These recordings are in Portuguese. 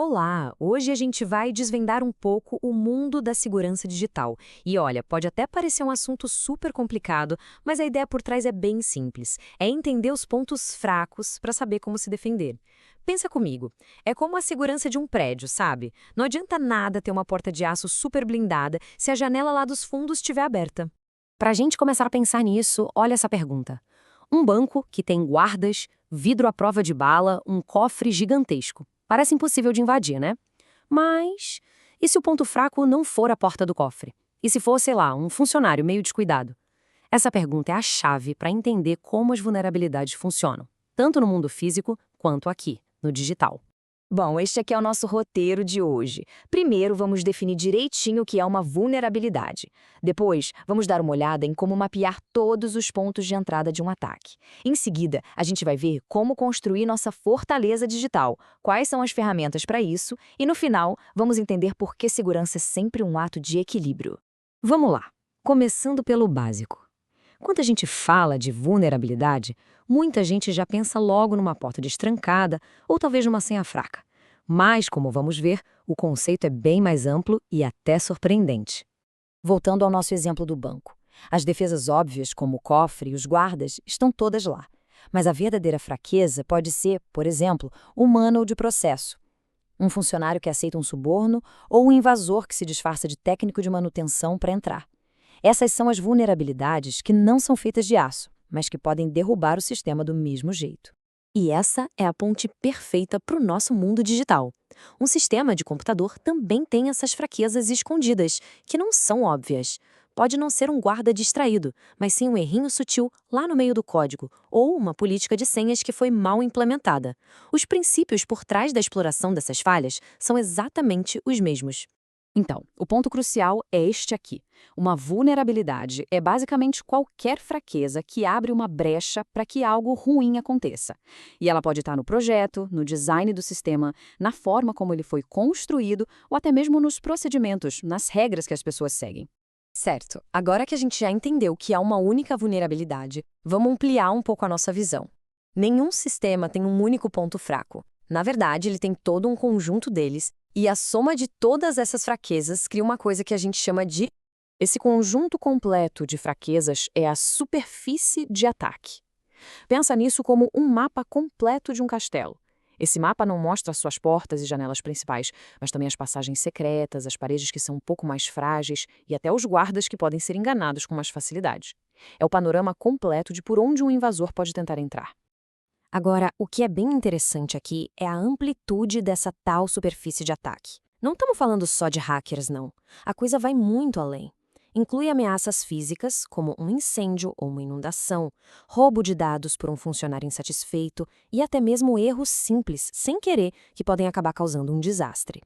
Olá! Hoje a gente vai desvendar um pouco o mundo da segurança digital. E olha, pode até parecer um assunto super complicado, mas a ideia por trás é bem simples. É entender os pontos fracos para saber como se defender. Pensa comigo, é como a segurança de um prédio, sabe? Não adianta nada ter uma porta de aço super blindada se a janela lá dos fundos estiver aberta. Para a gente começar a pensar nisso, olha essa pergunta. Um banco que tem guardas, vidro à prova de bala, um cofre gigantesco. Parece impossível de invadir, né? Mas e se o ponto fraco não for a porta do cofre? E se for, sei lá, um funcionário meio descuidado? Essa pergunta é a chave para entender como as vulnerabilidades funcionam, tanto no mundo físico quanto aqui, no digital. Bom, este aqui é o nosso roteiro de hoje. Primeiro, vamos definir direitinho o que é uma vulnerabilidade. Depois, vamos dar uma olhada em como mapear todos os pontos de entrada de um ataque. Em seguida, a gente vai ver como construir nossa fortaleza digital, quais são as ferramentas para isso, e no final, vamos entender por que segurança é sempre um ato de equilíbrio. Vamos lá, começando pelo básico. Quando a gente fala de vulnerabilidade, muita gente já pensa logo numa porta destrancada ou talvez numa senha fraca. Mas, como vamos ver, o conceito é bem mais amplo e até surpreendente. Voltando ao nosso exemplo do banco. As defesas óbvias, como o cofre e os guardas, estão todas lá. Mas a verdadeira fraqueza pode ser, por exemplo, humana ou de processo. Um funcionário que aceita um suborno ou um invasor que se disfarça de técnico de manutenção para entrar. Essas são as vulnerabilidades que não são feitas de aço, mas que podem derrubar o sistema do mesmo jeito. E essa é a ponte perfeita para o nosso mundo digital. Um sistema de computador também tem essas fraquezas escondidas, que não são óbvias. Pode não ser um guarda distraído, mas sim um errinho sutil lá no meio do código, ou uma política de senhas que foi mal implementada. Os princípios por trás da exploração dessas falhas são exatamente os mesmos. Então, o ponto crucial é este aqui. Uma vulnerabilidade é basicamente qualquer fraqueza que abre uma brecha para que algo ruim aconteça. E ela pode estar no projeto, no design do sistema, na forma como ele foi construído ou até mesmo nos procedimentos, nas regras que as pessoas seguem. Certo, agora que a gente já entendeu que há uma única vulnerabilidade, vamos ampliar um pouco a nossa visão. Nenhum sistema tem um único ponto fraco. Na verdade, ele tem todo um conjunto deles, e a soma de todas essas fraquezas cria uma coisa que a gente chama de... Esse conjunto completo de fraquezas é a superfície de ataque. Pensa nisso como um mapa completo de um castelo. Esse mapa não mostra suas portas e janelas principais, mas também as passagens secretas, as paredes que são um pouco mais frágeis e até os guardas que podem ser enganados com mais facilidade. É o panorama completo de por onde um invasor pode tentar entrar. Agora, o que é bem interessante aqui é a amplitude dessa tal superfície de ataque. Não estamos falando só de hackers, não. A coisa vai muito além. Inclui ameaças físicas, como um incêndio ou uma inundação, roubo de dados por um funcionário insatisfeito e até mesmo erros simples, sem querer, que podem acabar causando um desastre.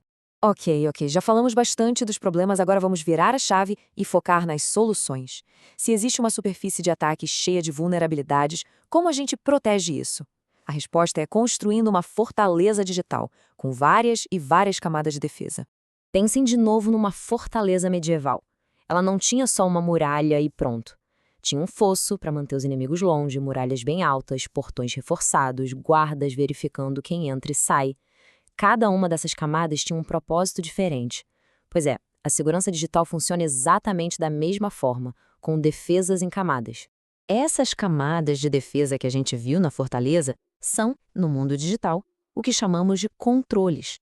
Ok, já falamos bastante dos problemas, agora vamos virar a chave e focar nas soluções. Se existe uma superfície de ataque cheia de vulnerabilidades, como a gente protege isso? A resposta é construindo uma fortaleza digital, com várias e várias camadas de defesa. Pensem de novo numa fortaleza medieval. Ela não tinha só uma muralha e pronto. Tinha um fosso para manter os inimigos longe, muralhas bem altas, portões reforçados, guardas verificando quem entra e sai. Cada uma dessas camadas tinha um propósito diferente. Pois é, a segurança digital funciona exatamente da mesma forma, com defesas em camadas. Essas camadas de defesa que a gente viu na fortaleza são, no mundo digital, o que chamamos de controles.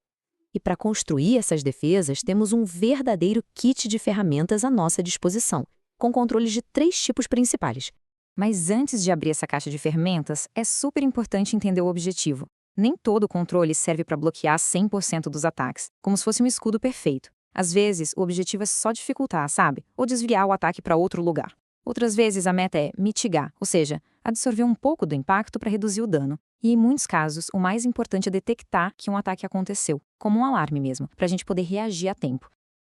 E para construir essas defesas, temos um verdadeiro kit de ferramentas à nossa disposição, com controles de 3 tipos principais. Mas antes de abrir essa caixa de ferramentas, é super importante entender o objetivo. Nem todo controle serve para bloquear 100% dos ataques, como se fosse um escudo perfeito. Às vezes, o objetivo é só dificultar, sabe? Ou desviar o ataque para outro lugar. Outras vezes, a meta é mitigar, ou seja, absorver um pouco do impacto para reduzir o dano. E, em muitos casos, o mais importante é detectar que um ataque aconteceu, como um alarme mesmo, para a gente poder reagir a tempo.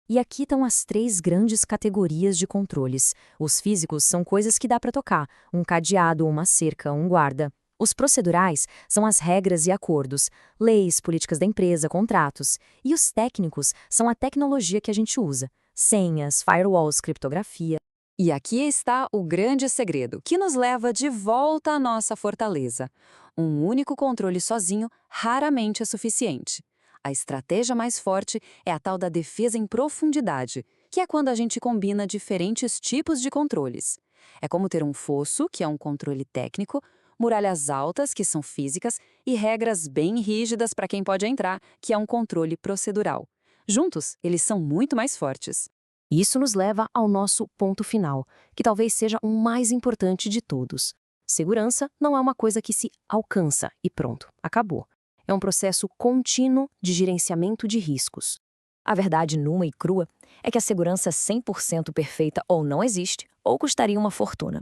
E aqui estão as 3 grandes categorias de controles. Os físicos são coisas que dá para tocar, um cadeado, uma cerca, um guarda. Os procedurais são as regras e acordos, leis, políticas da empresa, contratos. E os técnicos são a tecnologia que a gente usa, senhas, firewalls, criptografia. E aqui está o grande segredo, que nos leva de volta à nossa fortaleza. Um único controle sozinho raramente é suficiente. A estratégia mais forte é a tal da defesa em profundidade, que é quando a gente combina diferentes tipos de controles. É como ter um fosso, que é um controle técnico, muralhas altas, que são físicas, e regras bem rígidas para quem pode entrar, que é um controle procedural. Juntos, eles são muito mais fortes. Isso nos leva ao nosso ponto final, que talvez seja o mais importante de todos. Segurança não é uma coisa que se alcança e pronto, acabou. É um processo contínuo de gerenciamento de riscos. A verdade nua e crua é que a segurança 100% perfeita ou não existe, ou custaria uma fortuna.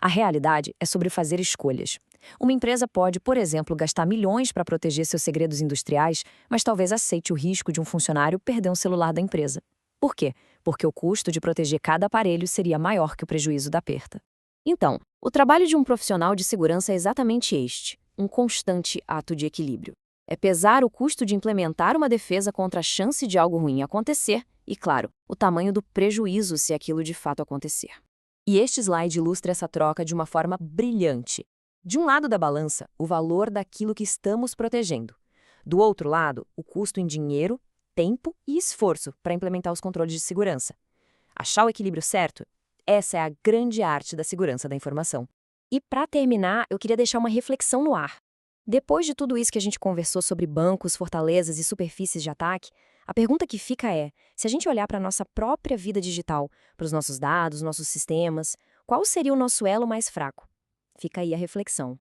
A realidade é sobre fazer escolhas. Uma empresa pode, por exemplo, gastar milhões para proteger seus segredos industriais, mas talvez aceite o risco de um funcionário perder um celular da empresa. Por quê? Porque o custo de proteger cada aparelho seria maior que o prejuízo da perda. Então, o trabalho de um profissional de segurança é exatamente este, um constante ato de equilíbrio. É pesar o custo de implementar uma defesa contra a chance de algo ruim acontecer e, claro, o tamanho do prejuízo se aquilo de fato acontecer. E este slide ilustra essa troca de uma forma brilhante. De um lado da balança, o valor daquilo que estamos protegendo. Do outro lado, o custo em dinheiro, tempo e esforço para implementar os controles de segurança. Achar o equilíbrio certo? Essa é a grande arte da segurança da informação. E para terminar, eu queria deixar uma reflexão no ar. Depois de tudo isso que a gente conversou sobre bancos, fortalezas e superfícies de ataque, a pergunta que fica é, se a gente olhar para a nossa própria vida digital, para os nossos dados, nossos sistemas, qual seria o nosso elo mais fraco? Fica aí a reflexão.